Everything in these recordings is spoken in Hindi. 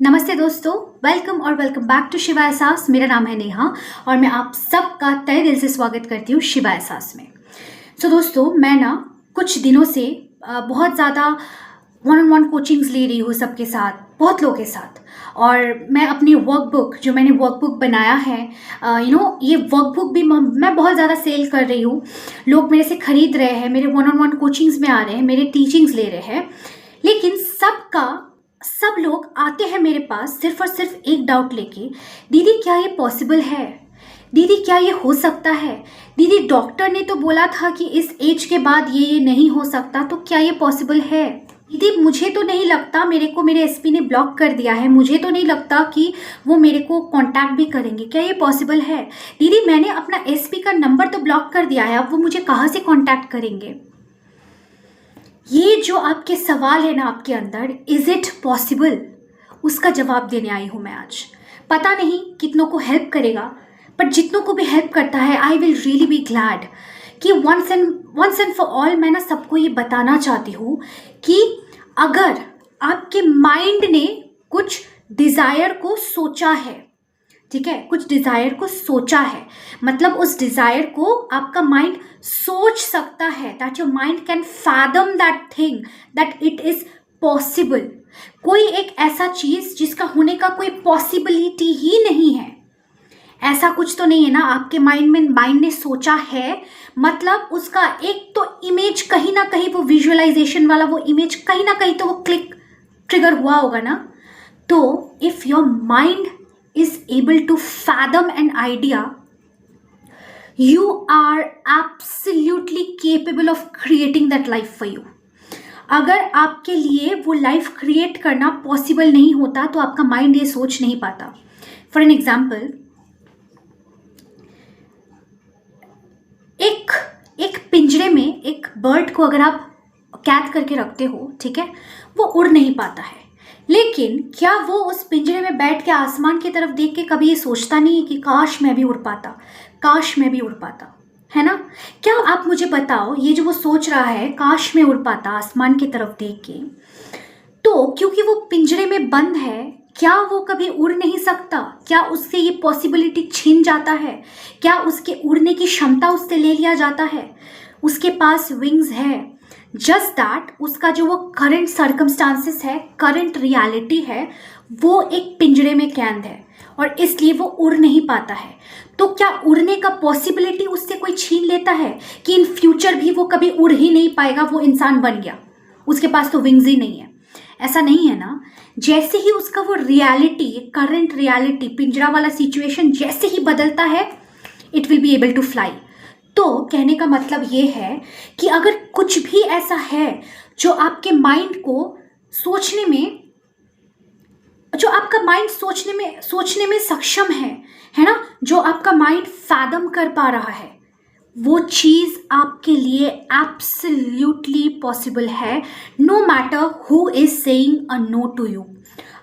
नमस्ते दोस्तों, वेलकम और वेलकम बैक टू शिवा एहसास। मेरा नाम है नेहा और मैं आप सबका तहे दिल से स्वागत करती हूँ शिवा एहसास में। दोस्तों, मैं ना कुछ दिनों से बहुत ज़्यादा वन ऑन वन कोचिंग्स ले रही हूँ सबके साथ, बहुत लोगों के साथ। और मैं अपनी वर्कबुक जो मैंने वर्कबुक बनाया है ये वर्कबुक भी मैं बहुत ज़्यादा सेल कर रही हूँ। लोग मेरे से ख़रीद रहे हैं, मेरे वन ऑन वन कोचिंग्स में आ रहे हैं, मेरे टीचिंग्स ले रहे हैं। लेकिन सब लोग आते हैं मेरे पास सिर्फ और सिर्फ एक डाउट लेके, दीदी क्या ये पॉसिबल है? दीदी क्या ये हो सकता है? दीदी डॉक्टर ने तो बोला था कि इस एज के बाद ये नहीं हो सकता, तो क्या ये पॉसिबल है? दीदी मुझे तो नहीं लगता, मेरे एसपी ने ब्लॉक कर दिया है, मुझे तो नहीं लगता कि वो मेरे को कांटेक्ट भी करेंगे, क्या ये पॉसिबल है? दीदी मैंने अपना एसपी का नंबर तो ब्लॉक कर दिया है, अब वो मुझे कहाँ से कांटेक्ट करेंगे? ये जो आपके सवाल है ना आपके अंदर, इज इट पॉसिबल, उसका जवाब देने आई हूँ मैं आज। पता नहीं कितनों को हेल्प करेगा, बट जितनों को भी हेल्प करता है I will really be glad कि वंस एंड फॉर ऑल मैं ना सबको ये बताना चाहती हूँ कि अगर आपके माइंड ने कुछ डिज़ायर को सोचा है, ठीक है, कुछ डिज़ायर को सोचा है, मतलब उस डिज़ायर को आपका माइंड सोच सकता है, that your mind can fathom that thing, that it is possible. कोई एक ऐसा चीज़ जिसका होने का कोई पॉसिबिलिटी ही नहीं है, ऐसा कुछ तो नहीं है ना आपके माइंड ने सोचा है, मतलब उसका एक तो इमेज कहीं ना कहीं, वो विजुअलाइजेशन वाला वो इमेज कहीं ना कहीं तो वो ट्रिगर हुआ होगा ना। तो if your mind is able to fathom an idea, you are absolutely capable of creating that life for you. अगर आपके लिए वो लाइफ क्रिएट करना पॉसिबल नहीं होता तो आपका माइंड ये सोच नहीं पाता। फॉर एन एग्जाम्पल, एक पिंजरे में एक बर्ड को अगर आप कैद करके रखते हो, ठीक है, वो उड़ नहीं पाता है, लेकिन क्या वो उस पिंजरे में बैठ के आसमान की तरफ देख के कभी ये सोचता नहीं है कि काश मैं भी उड़ पाता, काश मैं भी उड़ पाता, है ना? क्या आप मुझे बताओ, ये जो वो सोच रहा है काश मैं उड़ पाता आसमान की तरफ देख के, तो क्योंकि वो पिंजरे में बंद है, क्या वो कभी उड़ नहीं सकता? क्या उससे ये पॉसिबिलिटी छीन जाता है? क्या उसके उड़ने की क्षमता उससे ले लिया जाता है? उसके पास विंग्स है, जस्ट दैट उसका जो वो करंट सर्कमस्टांसेस है, करंट रियलिटी है, वो एक पिंजरे में कैद है और इसलिए वो उड़ नहीं पाता है। तो क्या उड़ने का पॉसिबिलिटी उससे कोई छीन लेता है कि इन फ्यूचर भी वो कभी उड़ ही नहीं पाएगा, वो इंसान बन गया, उसके पास तो विंग्स ही नहीं है? ऐसा नहीं है ना। जैसे ही उसका वो रियलिटी, करंट रियलिटी, पिंजरा वाला सिचुएशन जैसे ही बदलता है, it will be able to fly. तो कहने का मतलब ये है कि अगर कुछ भी ऐसा है जो आपके माइंड को सोचने में, जो आपका माइंड सोचने में सक्षम है ना, जो आपका माइंड फैथम कर पा रहा है, वो चीज़ आपके लिए एब्सोल्युटली पॉसिबल है, no matter who is saying a no to you.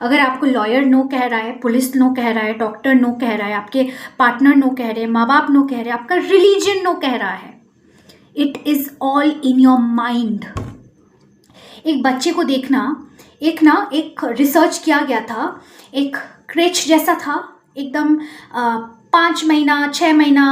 अगर आपको लॉयर नो कह रहा है, पुलिस नो कह रहा है, डॉक्टर नो कह रहा है, आपके पार्टनर नो कह रहे हैं, माँ बाप नो कह रहे हैं, आपका रिलीजन नो कह रहा है, it is all in your mind. एक बच्चे को देखना, एक रिसर्च किया गया था, एक क्रेच जैसा था, एकदम 5 महीना 6 महीना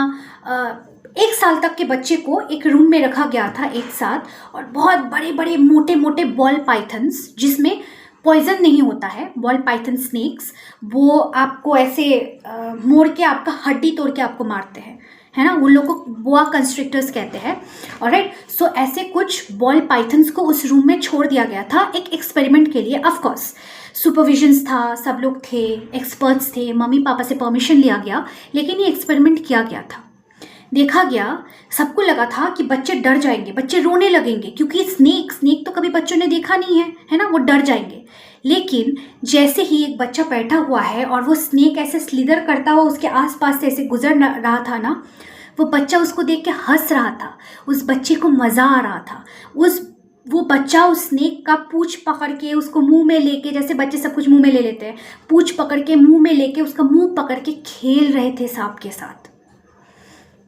1 साल तक के बच्चे को एक रूम में रखा गया था एक साथ, और बहुत बड़े बड़े मोटे मोटे बॉल पाइथन्स, जिसमें पॉइजन नहीं होता है, बॉल पाइथन स्नेक्स, वो आपको ऐसे मोड़ के आपका हड्डी तोड़ के आपको मारते हैं, है ना, उन लोगों को बोआ कंस्ट्रिक्टर्स कहते हैं। ऑलराइट, सो ऐसे कुछ बॉल पाइथन्स को उस रूम में छोड़ दिया गया था एक एक्सपेरिमेंट के लिए। ऑफ कोर्स सुपरविजन्स था, सब लोग थे, एक्सपर्ट्स थे, मम्मी पापा से परमिशन लिया गया, लेकिन ये एक्सपेरिमेंट किया गया था। देखा गया, सबको लगा था कि बच्चे डर जाएंगे, बच्चे रोने लगेंगे, क्योंकि स्नेक तो कभी बच्चों ने देखा नहीं है ना, वो डर जाएंगे। लेकिन जैसे ही एक बच्चा बैठा हुआ है और वो स्नेक ऐसे स्लिदर करता हुआ उसके आसपास से ऐसे गुजर रहा था ना, वो बच्चा उसको देख के हंस रहा था, उस बच्चे को मज़ा आ रहा था। वो बच्चा उस स्नेक का पूंछ पकड़ के उसको मुंह में लेके, जैसे बच्चे सब कुछ मुंह में ले लेते हैं, पूंछ पकड़ के मुंह में लेके उसका मुंह पकड़ के खेल रहे थे सांप के साथ।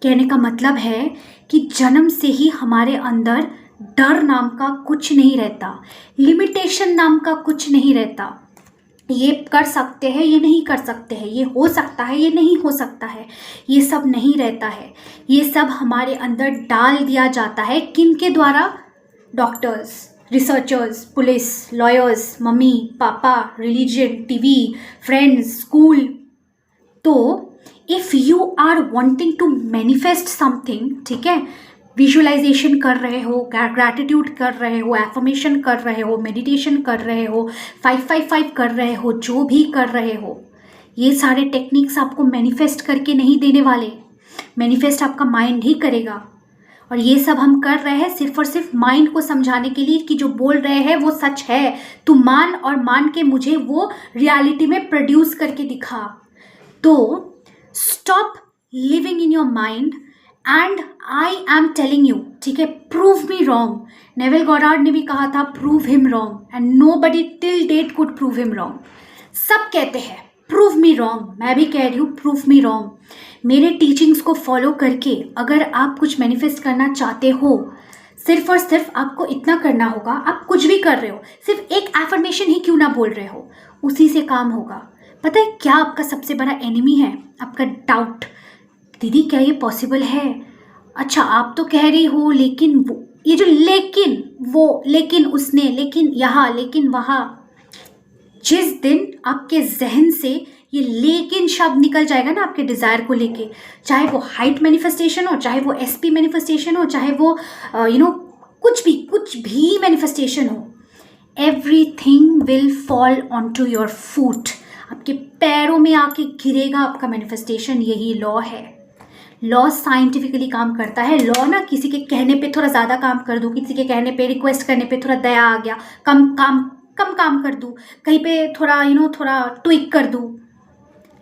कहने का मतलब है कि जन्म से ही हमारे अंदर डर नाम का कुछ नहीं रहता, लिमिटेशन नाम का कुछ नहीं रहता। ये कर सकते हैं, ये नहीं कर सकते हैं, ये हो सकता है, ये नहीं हो सकता है, ये सब नहीं रहता है। ये सब हमारे अंदर डाल दिया जाता है किन के द्वारा? Doctors, researchers, police, lawyers, mummy papa, religion, TV, friends, school. तो if you are wanting to manifest something, ठीक है, विजुअलाइजेशन कर रहे हो, ग्रैटिट्यूड कर रहे हो, एफर्मेशन कर रहे हो, मेडिटेशन कर रहे हो, 555 कर रहे हो, जो भी कर रहे हो, ये सारे टेक्निक्स आपको मैनिफेस्ट करके नहीं देने वाले। मैनिफेस्ट आपका माइंड ही करेगा। और ये सब हम कर रहे हैं सिर्फ और सिर्फ माइंड को समझाने के लिए कि जो बोल रहे हैं वो सच है, तू मान और मान के मुझे वो रियलिटी में प्रोड्यूस करके दिखा। तो stop living in your mind and I am telling you, ठीक है, prove me wrong. Neville Goddard ने भी कहा था prove him wrong, and nobody till date could prove him wrong. सब कहते हैं प्रूव मी रॉन्ग, मैं भी कह रही हूँ प्रूव मी रॉन्ग। मेरे टीचिंग्स को फॉलो करके अगर आप कुछ मैनिफेस्ट करना चाहते हो, सिर्फ और सिर्फ आपको इतना करना होगा, आप कुछ भी कर रहे हो, सिर्फ एक एफर्मेशन ही क्यों ना बोल रहे हो, उसी से काम होगा। पता है क्या आपका सबसे बड़ा एनिमी है? आपका डाउट। दीदी क्या ये पॉसिबल है? अच्छा आप तो कह रही हो लेकिन वो, ये जो लेकिन वो, लेकिन उसने, लेकिन यहाँ, लेकिन वहाँ, जिस दिन आपके जहन से ये लेकिन शब्द निकल जाएगा ना आपके डिज़ायर को लेके, चाहे वो हाइट मैनिफेस्टेशन हो, चाहे वो एसपी मैनिफेस्टेशन हो, चाहे वो कुछ भी मैनिफेस्टेशन हो, everything will fall on to your foot. आपके पैरों में आके गिरेगा आपका मैनिफेस्टेशन। यही लॉ है। लॉ साइंटिफिकली काम करता है। लॉ ना किसी के कहने पे थोड़ा ज़्यादा काम कर दूँ, किसी के कहने पे, रिक्वेस्ट करने पे थोड़ा दया आ गया, कम काम कर दूँ, कहीं पे थोड़ा थोड़ा ट्विक कर दूँ।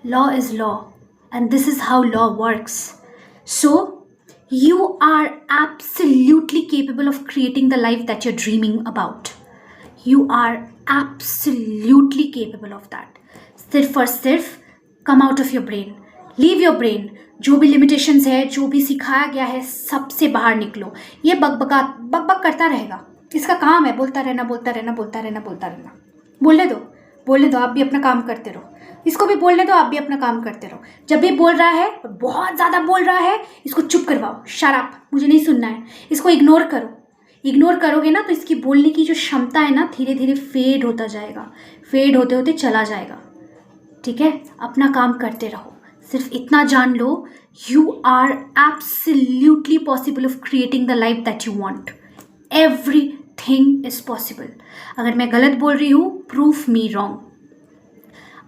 Law is law and this is how law works. So you are absolutely capable of creating the life that you're dreaming about. You are absolutely capable of that. सिर्फ और सिर्फ come out of your brain, leave your brain. जो भी limitations है, जो भी सिखाया गया है, सबसे बाहर निकलो। ये बक करता रहेगा, इसका काम है बोलता रहना। बोलने दो, आप भी अपना काम करते रहो। इसको भी बोलने दो, आप भी अपना काम करते रहो। जब भी बोल रहा है, बहुत ज़्यादा बोल रहा है, इसको चुप करवाओ, शट अप, मुझे नहीं सुनना है। इसको इग्नोर करो। इग्नोर करोगे ना तो इसकी बोलने की जो क्षमता है ना, धीरे धीरे फेड होता जाएगा, फेड होते होते चला जाएगा। ठीक है, अपना काम करते रहो। सिर्फ इतना जान लो, you are absolutely possible of creating the life that you want. Everything is possible. अगर मैं गलत बोल रही हूँ, प्रूव मी रॉन्ग।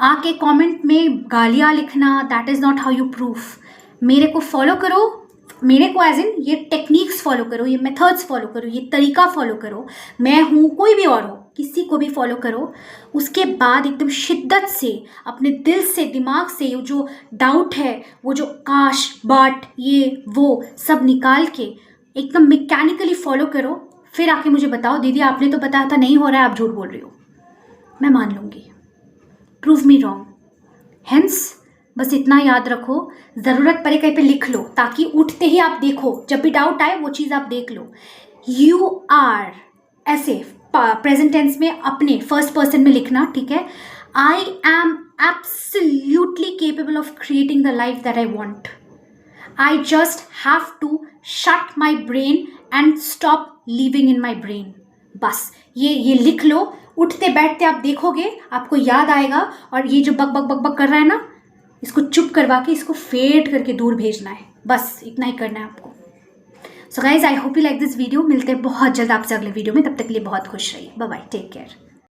आके कमेंट में गालियाँ लिखना, that is not how you proof. मेरे को फॉलो करो, मेरे को एज इन ये टेक्निक्स फॉलो करो, ये मेथड्स फॉलो करो, ये तरीका फॉलो करो। मैं हूँ, कोई भी और हो, किसी को भी फॉलो करो। उसके बाद एकदम शिद्दत से, अपने दिल से, दिमाग से जो डाउट है, वो जो काश, बाट, ये वो सब निकाल के एकदम मैकेनिकली फॉलो करो। फिर आके मुझे बताओ, दीदी आपने तो बताया था नहीं हो रहा है, आप झूठ बोल रही हो। मैं मान लूँगी। Prove me wrong. हेंस बस इतना याद रखो, ज़रूरत पड़े कहीं पे लिख लो, ताकि उठते ही आप देखो, जब भी डाउट आए वो चीज़ आप देख लो। यू आर, ऐसे प्रेजेंट टेंस में अपने फर्स्ट पर्सन में लिखना, ठीक है। I am absolutely capable of creating the life that I want. I just have to shut my brain and stop living in my brain. बस ये लिख लो। उठते बैठते आप देखोगे, आपको याद आएगा। और ये जो बक कर रहा है ना, इसको चुप करवा के, इसको फेड करके दूर भेजना है। बस इतना ही करना है आपको। So guys, I hope you like this video. मिलते हैं बहुत जल्द आपसे अगले वीडियो में। तब तक के लिए बहुत खुश रहिए। Bye bye, take care.